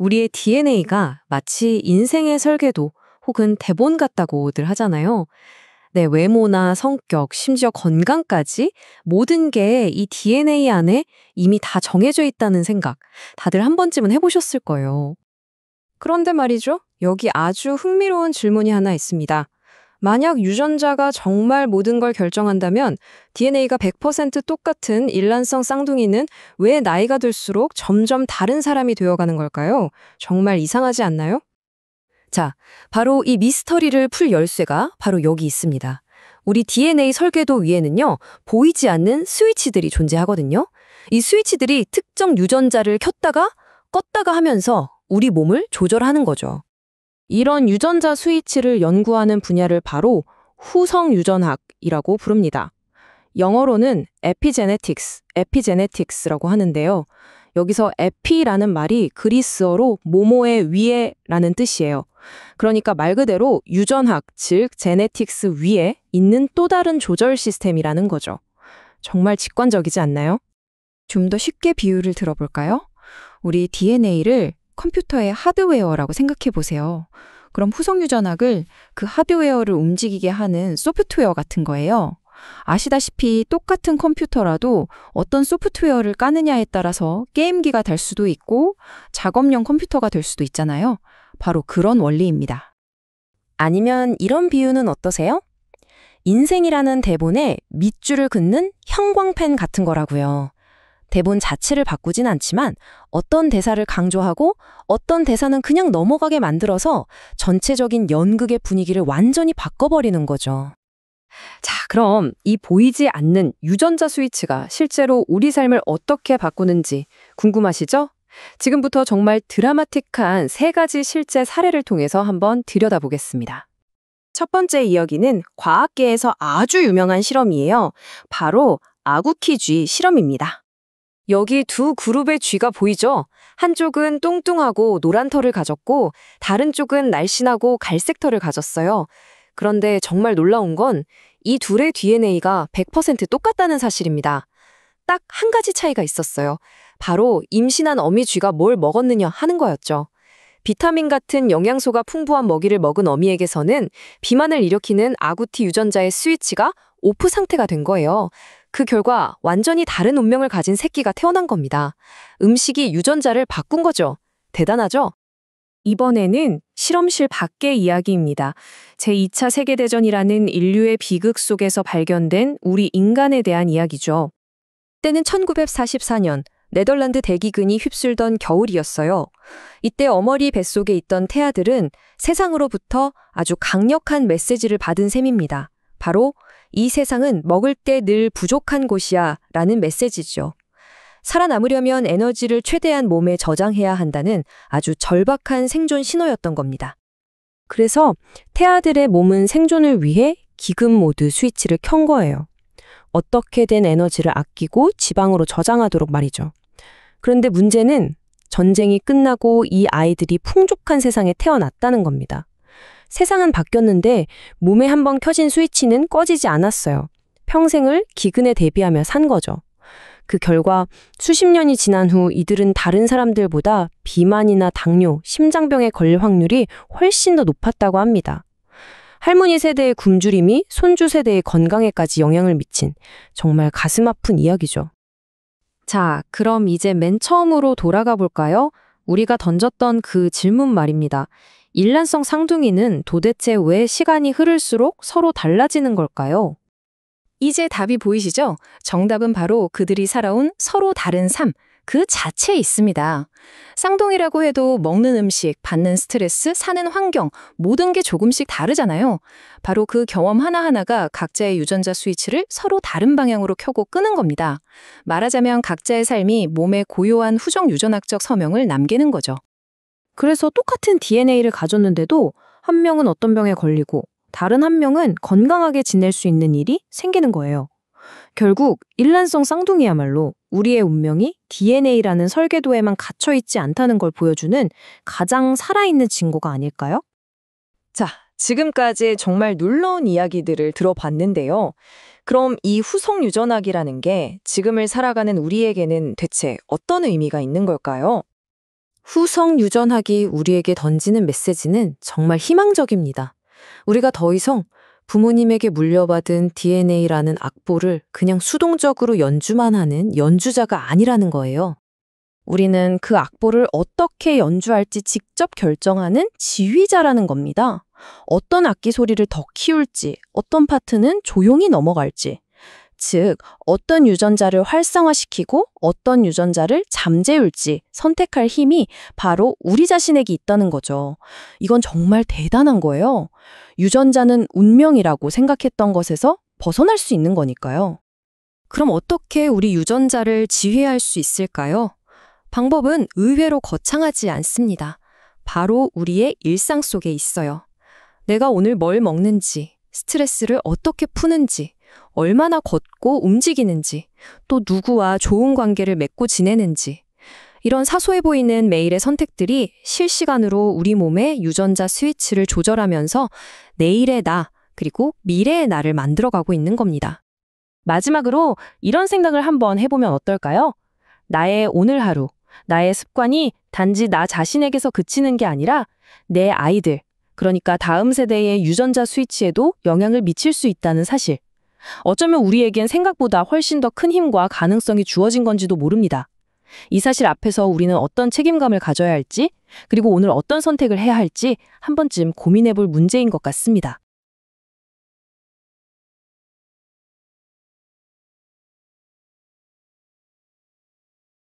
우리의 DNA가 마치 인생의 설계도 혹은 대본 같다고들 하잖아요. 네, 외모나 성격, 심지어 건강까지 모든 게 이 DNA 안에 이미 다 정해져 있다는 생각, 다들 한 번쯤은 해보셨을 거예요. 그런데 말이죠, 여기 아주 흥미로운 질문이 하나 있습니다. 만약 유전자가 정말 모든 걸 결정한다면 DNA가 100% 똑같은 일란성 쌍둥이는 왜 나이가 들수록 점점 다른 사람이 되어가는 걸까요? 정말 이상하지 않나요? 자, 바로 이 미스터리를 풀 열쇠가 바로 여기 있습니다. 우리 DNA 설계도 위에는요, 보이지 않는 스위치들이 존재하거든요. 이 스위치들이 특정 유전자를 켰다가 껐다가 하면서 우리 몸을 조절하는 거죠. 이런 유전자 스위치를 연구하는 분야를 바로 후성 유전학이라고 부릅니다. 영어로는 에피제네틱스라고 하는데요. 여기서 에피라는 말이 그리스어로 뭐뭐의 위에라는 뜻이에요. 그러니까 말 그대로 유전학, 즉 제네틱스 위에 있는 또 다른 조절 시스템이라는 거죠. 정말 직관적이지 않나요? 좀 더 쉽게 비유를 들어볼까요? 우리 DNA를 컴퓨터의 하드웨어라고 생각해 보세요. 그럼 후성 유전학을 그 하드웨어를 움직이게 하는 소프트웨어 같은 거예요. 아시다시피 똑같은 컴퓨터라도 어떤 소프트웨어를 까느냐에 따라서 게임기가 될 수도 있고 작업용 컴퓨터가 될 수도 있잖아요. 바로 그런 원리입니다. 아니면 이런 비유는 어떠세요? 인생이라는 대본에 밑줄을 긋는 형광펜 같은 거라고요. 대본 자체를 바꾸진 않지만 어떤 대사를 강조하고 어떤 대사는 그냥 넘어가게 만들어서 전체적인 연극의 분위기를 완전히 바꿔버리는 거죠. 자, 그럼 이 보이지 않는 유전자 스위치가 실제로 우리 삶을 어떻게 바꾸는지 궁금하시죠? 지금부터 정말 드라마틱한 3가지 실제 사례를 통해서 한번 들여다보겠습니다. 첫 번째 이야기는 과학계에서 아주 유명한 실험이에요. 바로 아구키 쥐 실험입니다. 여기 두 그룹의 쥐가 보이죠? 한쪽은 뚱뚱하고 노란 털을 가졌고 다른 쪽은 날씬하고 갈색 털을 가졌어요. 그런데 정말 놀라운 건 이 둘의 DNA가 100% 똑같다는 사실입니다. 딱 한 가지 차이가 있었어요. 바로 임신한 어미 쥐가 뭘 먹었느냐 하는 거였죠. 비타민 같은 영양소가 풍부한 먹이를 먹은 어미에게서는 비만을 일으키는 아구티 유전자의 스위치가 오프 상태가 된 거예요. 그 결과 완전히 다른 운명을 가진 새끼가 태어난 겁니다. 음식이 유전자를 바꾼 거죠. 대단하죠? 이번에는 실험실 밖의 이야기입니다. 제2차 세계대전이라는 인류의 비극 속에서 발견된 우리 인간에 대한 이야기죠. 때는 1944년 네덜란드 대기근이 휩쓸던 겨울이었어요. 이때 어머니 뱃속에 있던 태아들은 세상으로부터 아주 강력한 메시지를 받은 셈입니다. 바로 이 세상은 먹을 때 늘 부족한 곳이야 라는 메시지죠. 살아남으려면 에너지를 최대한 몸에 저장해야 한다는 아주 절박한 생존 신호였던 겁니다. 그래서 태아들의 몸은 생존을 위해 기급 모드 스위치를 켠 거예요. 어떻게든 에너지를 아끼고 지방으로 저장하도록 말이죠. 그런데 문제는 전쟁이 끝나고 이 아이들이 풍족한 세상에 태어났다는 겁니다. 세상은 바뀌었는데 몸에 한번 켜진 스위치는 꺼지지 않았어요. 평생을 기근에 대비하며 산 거죠. 그 결과 수십 년이 지난 후 이들은 다른 사람들보다 비만이나 당뇨, 심장병에 걸릴 확률이 훨씬 더 높았다고 합니다. 할머니 세대의 굶주림이 손주 세대의 건강에까지 영향을 미친 정말 가슴 아픈 이야기죠. 자, 그럼 이제 맨 처음으로 돌아가 볼까요? 우리가 던졌던 그 질문 말입니다. 일란성 쌍둥이는 도대체 왜 시간이 흐를수록 서로 달라지는 걸까요? 이제 답이 보이시죠? 정답은 바로 그들이 살아온 서로 다른 삶, 그 자체에 있습니다. 쌍둥이라고 해도 먹는 음식, 받는 스트레스, 사는 환경, 모든 게 조금씩 다르잖아요. 바로 그 경험 하나하나가 각자의 유전자 스위치를 서로 다른 방향으로 켜고 끄는 겁니다. 말하자면 각자의 삶이 몸에 고요한 후정 유전학적 서명을 남기는 거죠. 그래서 똑같은 DNA를 가졌는데도 한 명은 어떤 병에 걸리고 다른 한 명은 건강하게 지낼 수 있는 일이 생기는 거예요. 결국 일란성 쌍둥이야말로 우리의 운명이 DNA라는 설계도에만 갇혀있지 않다는 걸 보여주는 가장 살아있는 증거가 아닐까요? 자, 지금까지 정말 놀라운 이야기들을 들어봤는데요. 그럼 이 후속 유전학이라는 게 지금을 살아가는 우리에게는 대체 어떤 의미가 있는 걸까요? 후성 유전학이 우리에게 던지는 메시지는 정말 희망적입니다. 우리가 더 이상 부모님에게 물려받은 DNA라는 악보를 그냥 수동적으로 연주만 하는 연주자가 아니라는 거예요. 우리는 그 악보를 어떻게 연주할지 직접 결정하는 지휘자라는 겁니다. 어떤 악기 소리를 더 키울지, 어떤 파트는 조용히 넘어갈지, 즉 어떤 유전자를 활성화시키고 어떤 유전자를 잠재울지 선택할 힘이 바로 우리 자신에게 있다는 거죠. 이건 정말 대단한 거예요. 유전자는 운명이라고 생각했던 것에서 벗어날 수 있는 거니까요. 그럼 어떻게 우리 유전자를 지휘할 수 있을까요? 방법은 의외로 거창하지 않습니다. 바로 우리의 일상 속에 있어요. 내가 오늘 뭘 먹는지, 스트레스를 어떻게 푸는지, 얼마나 걷고 움직이는지, 또 누구와 좋은 관계를 맺고 지내는지, 이런 사소해 보이는 매일의 선택들이 실시간으로 우리 몸의 유전자 스위치를 조절하면서 내일의 나, 그리고 미래의 나를 만들어가고 있는 겁니다. 마지막으로 이런 생각을 한번 해보면 어떨까요? 나의 오늘 하루, 나의 습관이 단지 나 자신에게서 그치는 게 아니라 내 아이들, 그러니까 다음 세대의 유전자 스위치에도 영향을 미칠 수 있다는 사실. 어쩌면 우리에겐 생각보다 훨씬 더 큰 힘과 가능성이 주어진 건지도 모릅니다. 이 사실 앞에서 우리는 어떤 책임감을 가져야 할지, 그리고 오늘 어떤 선택을 해야 할지 한 번쯤 고민해 볼 문제인 것 같습니다.